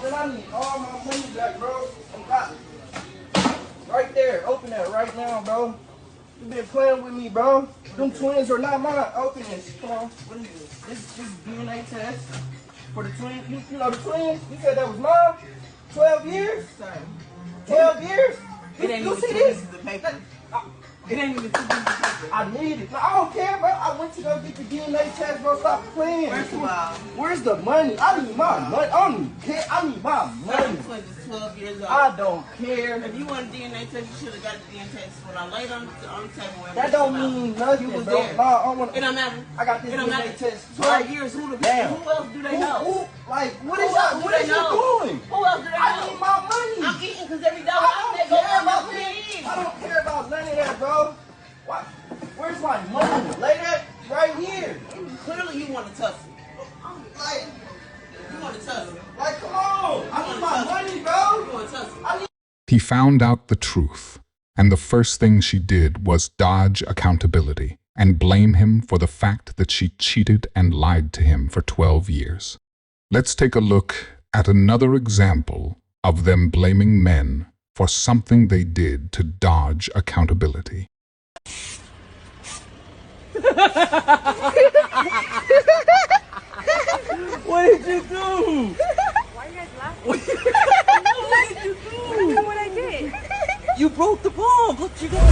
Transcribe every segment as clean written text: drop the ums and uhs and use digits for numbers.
Man, I need all my money back, bro. I'm got it. Right there. Open that right now, bro. You been playing with me, bro. Them twins are not mine. Open this. Come on. What is this? This is DNA test for the twins. You know the twins? You said that was mine? 12 years? 12 years? It ain't you even see 2 this? pieces of paper. It ain't even 2 pieces of paper. I need it. No, I don't care, bro. I went to go get the DNA test, bro. Stop playing. First of all, where's the money? I need my money. I don't even care. I need my money. this twins is 12 years old. I don't care. If you want a DNA test, you should have got the DNA test when I laid on the table. That don't mean nothing, You was bro. there. No, I don't want It don't matter. I got this It don't DNA matter. test. 12 years. Who else do they know? Like, what Who is else y'all? do What they is you know? doing? Who else do they I know? need my money. I'm eating because every dollar I I don't make care goes about on that. my I don't care about none of that, bro. What? Where's my money? Lay that right here. Clearly you want to tussle. Like, You want to tussle. like, come on. I need my money, bro. You want to tussle. He found out the truth, and the first thing she did was dodge accountability and blame him for the fact that she cheated and lied to him for 12 years. Let's take a look at another example of them blaming men for something they did to dodge accountability. What did you do? Why are you guys laughing? What did you do? I don't know what I did. You broke the bomb. Look, you got.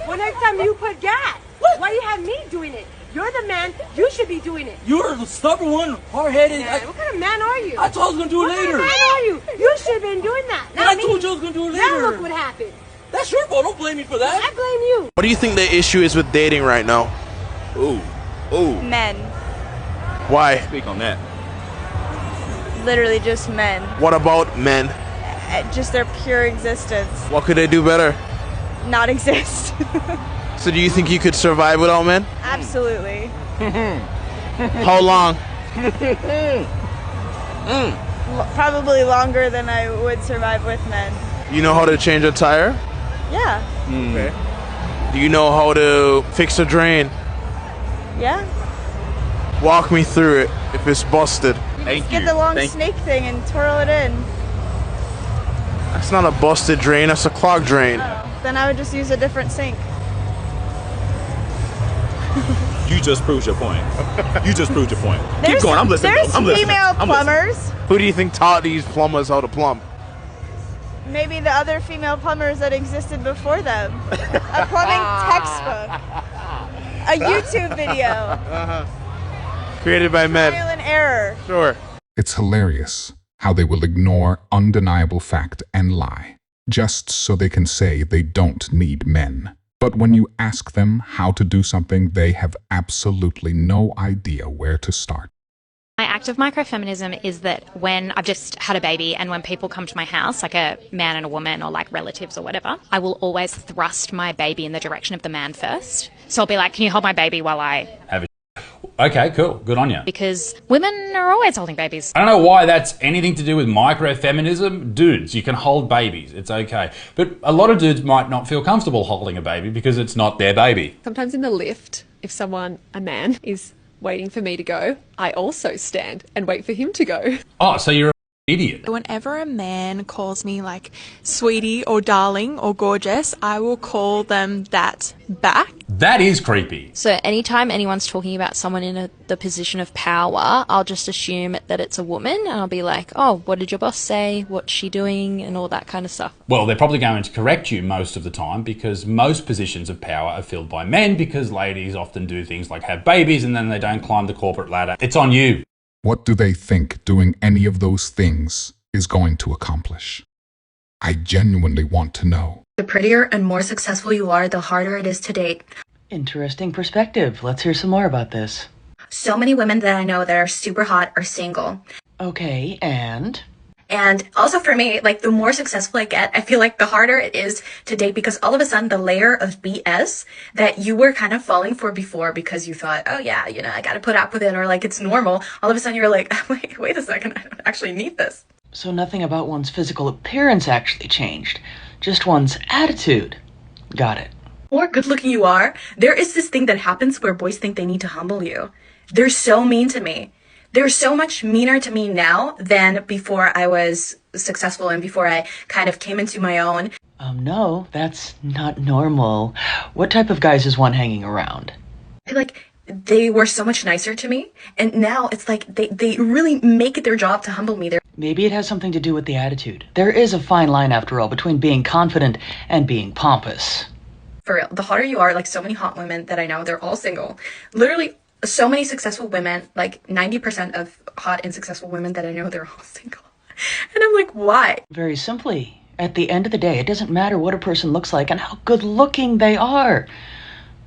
Well, next time you put gas. Why do you have me doing it? You're the man. You should be doing it. You're the stubborn one, hard-headed. Man, what kind of man are you? I told you I was gonna do it What later. kind of man are you? You should have been doing that. And I Not me. told you I was gonna do it Now later. look what happened. That's your fault. Don't blame me for that. I blame you. What do you think the issue is with dating right now? Ooh. Ooh. Men. Why? Speak on that. Literally just men. What about men? Just their pure existence. What could they do better? Not exist. So do you think you could survive without men? Absolutely. How long? Probably longer than I would survive with men. You know how to change a tire? Yeah. Okay. Do you know how to fix a drain? Yeah. Walk me through it if it's busted. Thank Get you. the long Thank snake thing and twirl it in. That's not a busted drain, that's a clogged drain. Then I would just use a different sink. You just proved your point. You just proved your point. There's, Keep going. I'm listening. There's I'm listening. female I'm listening. plumbers. Who do you think taught these plumbers how to plumb? Maybe the other female plumbers that existed before them. A plumbing textbook. A YouTube video. Created by men. Trial and error. Sure. It's hilarious how they will ignore undeniable fact and lie, just so they can say they don't need men. But when you ask them how to do something, they have absolutely no idea where to start. My act of microfeminism is that when I've just had a baby and when people come to my house, like a man and a woman or like relatives or whatever, I will always thrust my baby in the direction of the man first. So I'll be like, can you hold my baby while I... Have a Okay, cool. Good on you. Because women are always holding babies. I don't know why that's anything to do with microfeminism. Dudes, you can hold babies. It's okay. But a lot of dudes might not feel comfortable holding a baby because it's not their baby. Sometimes in the lift, if someone, a man, is waiting for me to go, I also stand and wait for him to go. Oh, so you're an idiot. Whenever a man calls me like sweetie or darling or gorgeous, I will call them that back. That is creepy. So anytime anyone's talking about someone in the position of power, I'll just assume that it's a woman and I'll be like, oh, what did your boss say? What's she doing? And all that kind of stuff. Well, they're probably going to correct you most of the time because most positions of power are filled by men because ladies often do things like have babies and then they don't climb the corporate ladder. It's on you. What do they think doing any of those things is going to accomplish? I genuinely want to know. The prettier and more successful you are, the harder it is to date. Interesting perspective. Let's hear some more about this. So many women that I know that are super hot are single. Okay, and? And also for me, like the more successful I get, I feel like the harder it is to date because all of a sudden the layer of BS that you were kind of falling for before because you thought, oh yeah, you know, I got to put up with it or like it's normal. All of a sudden you're like, wait a second, I don't actually need this. So nothing about one's physical appearance actually changed, just one's attitude. Got it. The more good looking you are, there is this thing that happens where boys think they need to humble you. They're so mean to me. they're so much meaner to me now than before I was successful and before I kind of came into my own. No, that's not normal. What type of guys is one hanging around? I feel like they were so much nicer to me, and now it's like they really make it their job to humble me. Maybe it has something to do with the attitude. There is a fine line, after all, between being confident and being pompous. For real, the hotter you are, like so many hot women that I know, they're all single. Literally, so many successful women, like 90% of hot and successful women that I know, they're all single. And I'm like, why? Very simply, at the end of the day, it doesn't matter what a person looks like and how good looking they are.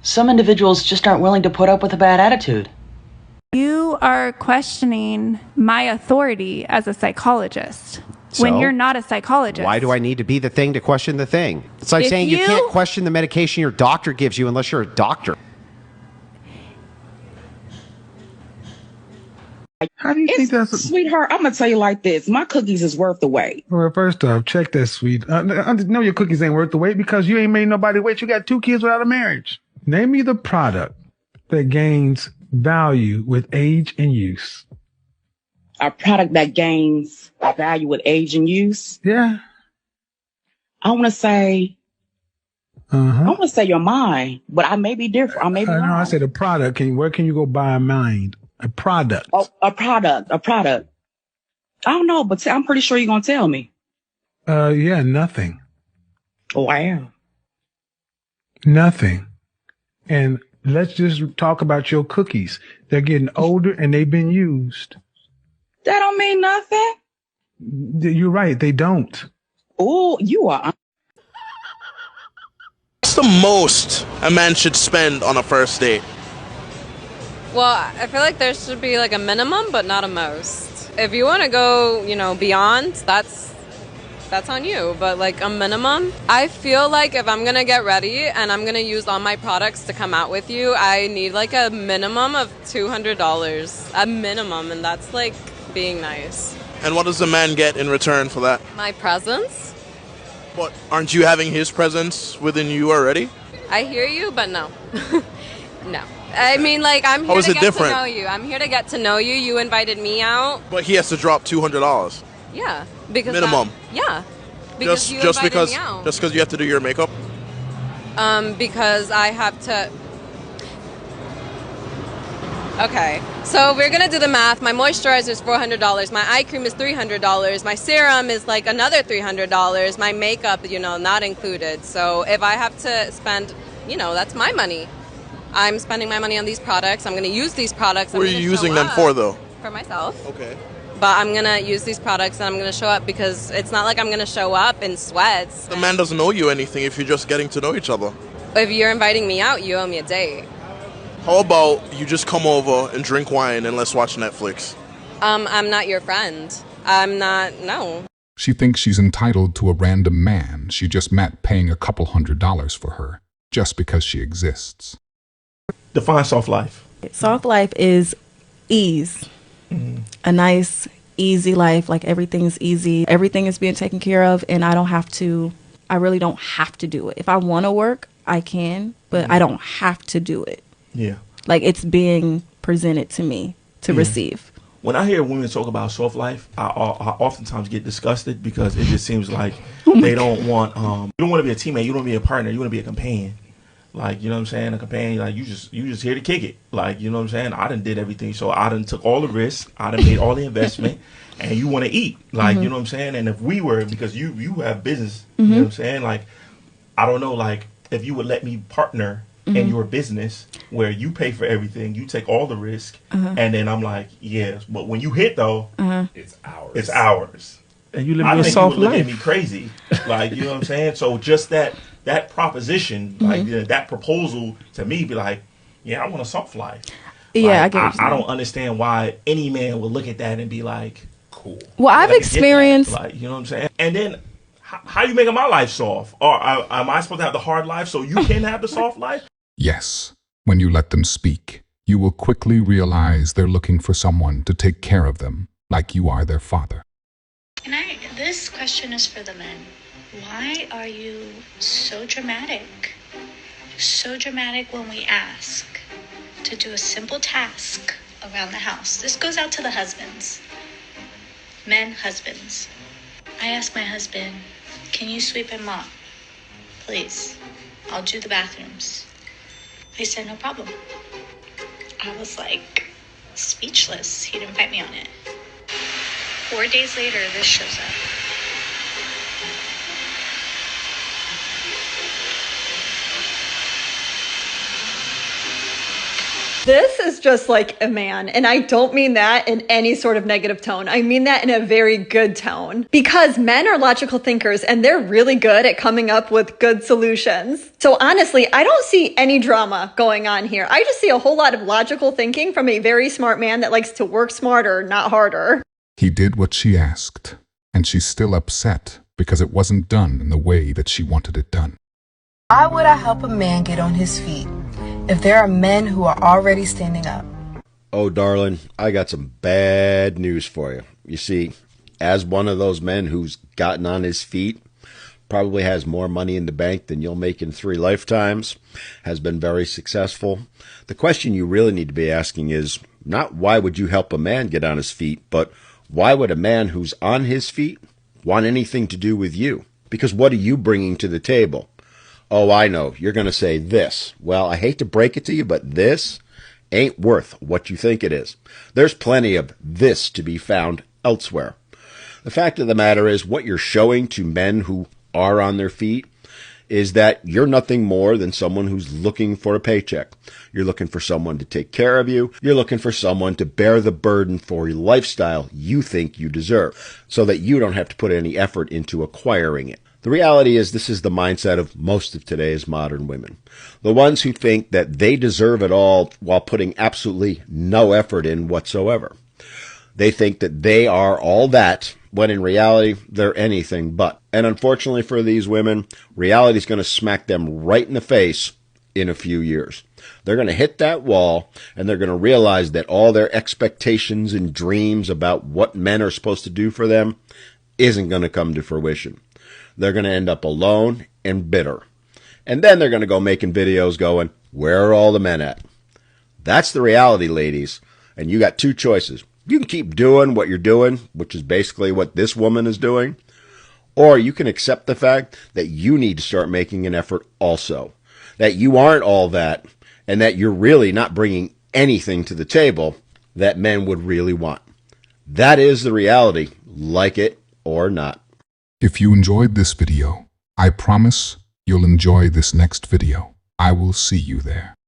Some individuals just aren't willing to put up with a bad attitude. You are questioning my authority as a psychologist when So? you're not a psychologist. Why do I need to be the thing to question the thing? It's like If saying you you- can't question the medication your doctor gives you unless you're a doctor. How do you think that's sweetheart? I'm gonna tell you like this: my cookies is worth the wait. Well, first off, check that, sweet. I know your cookies ain't worth the wait because you ain't made nobody wait. You got 2 kids without a marriage. Name me the product that gains value with age and use. A product that gains value with age and use. Yeah. I want to say. I want to say your mind, but I may be different. I may be No, wrong. I said a product. Where can you go buy a mind? A product. Oh, a product. I don't know, but I'm pretty sure you're gonna tell me. Yeah, nothing. Wow. Nothing. And let's just talk about your cookies. They're getting older and they've been used. That don't mean nothing. You're right. They don't. Oh, you are. What's the most a man should spend on a first date? Well, I feel like there should be like a minimum, but not a most. If you want to go, beyond, that's on you. But like a minimum, I feel like if I'm gonna get ready and I'm gonna use all my products to come out with you, I need like a minimum of $200, a minimum, and that's like being nice. And what does the man get in return for that? My presence. But aren't you having his presence within you already? I hear you, but no. No. I mean, like, I'm here How is to it get different? to know you. I'm here to get to know you. You invited me out. But he has to drop $200 Yeah. Because minimum. yeah. Because you just invited because me out. just because you have to do your makeup. Because I have to. Okay, so we're gonna do the math. My moisturizer is $400. My eye cream is $300. My serum is like another $300. My makeup, not included. So if I have to spend, that's my money. I'm spending my money on these products. I'm gonna use these products. What are you using them for, though? For myself. Okay. But I'm gonna use these products and I'm gonna show up because it's not like I'm gonna show up in sweats. The man doesn't owe you anything if you're just getting to know each other. If you're inviting me out, you owe me a date. How about you just come over and drink wine and let's watch Netflix? I'm not your friend. I'm not, no. She thinks she's entitled to a random man she just met paying a couple $100s for her, just because she exists. Define soft life. Soft life is ease. A nice, easy life. Like everything's easy. Everything is being taken care of, and I really don't have to do it. If I want to work, I can, but I don't have to do it. Yeah. Like it's being presented to me to receive. When I hear women talk about soft life, I oftentimes get disgusted because it just seems like they don't want, you don't want to be a teammate, you don't want to be a partner, you want to be a companion. Like, you know what I'm saying? A companion, like you just here to kick it. Like, you know what I'm saying? I done did everything. So I done took all the risks. I done made all the investment and you want to eat. Like, you know what I'm saying? And if we were, because you have business, you know what I'm saying? Like, I don't know, like if you would let me partner in your business where you pay for everything, you take all the risk, and then I'm like, yes. But when you hit though, it's ours. It's ours. And you live I a think soft you would look life. at me crazy. Like, you know what I'm saying? So just that proposition, like that proposal to me be like, yeah, I want a soft life. Yeah, Like, I get what you're I saying. don't understand why any man would look at that and be like, cool. Well, I've I get that. experienced. Like, you know what I'm saying? And then how you making my life soft? Or am I supposed to have the hard life so you can have the soft life? Yes, when you let them speak, you will quickly realize they're looking for someone to take care of them, like you are their father. This question is for the men. Why are you so dramatic? So dramatic when we ask to do a simple task around the house. This goes out to the husbands. Men, husbands. I asked my husband, can you sweep and mop? Please. I'll do the bathrooms. He said, no problem. I was like speechless. He'd invite me on it. 4 days later, this shows up. This is just like a man, and I don't mean that in any sort of negative tone. I mean that in a very good tone. Because men are logical thinkers, and they're really good at coming up with good solutions. So honestly, I don't see any drama going on here. I just see a whole lot of logical thinking from a very smart man that likes to work smarter, not harder. He did what she asked, and she's still upset because it wasn't done in the way that she wanted it done. Why would I help a man get on his feet if there are men who are already standing up? Oh, darling, I got some bad news for you. You see, as one of those men who's gotten on his feet, probably has more money in the bank than you'll make in 3 lifetimes, has been very successful, the question you really need to be asking is not why would you help a man get on his feet, but why would a man who's on his feet want anything to do with you? Because what are you bringing to the table? Oh, I know. You're going to say this. Well, I hate to break it to you, but this ain't worth what you think it is. There's plenty of this to be found elsewhere. The fact of the matter is what you're showing to men who are on their feet is that you're nothing more than someone who's looking for a paycheck. You're looking for someone to take care of you. You're looking for someone to bear the burden for a lifestyle you think you deserve so that you don't have to put any effort into acquiring it. The reality is this is the mindset of most of today's modern women. The ones who think that they deserve it all while putting absolutely no effort in whatsoever. They think that they are all that, when in reality, they're anything but. And unfortunately for these women, reality is going to smack them right in the face in a few years. They're going to hit that wall, and they're going to realize that all their expectations and dreams about what men are supposed to do for them isn't going to come to fruition. They're going to end up alone and bitter. And then they're going to go making videos going, where are all the men at? That's the reality, ladies. And you got 2 choices. You can keep doing what you're doing, which is basically what this woman is doing. Or you can accept the fact that you need to start making an effort also. That you aren't all that, and that you're really not bringing anything to the table that men would really want. That is the reality, like it or not. If you enjoyed this video, I promise you'll enjoy this next video. I will see you there.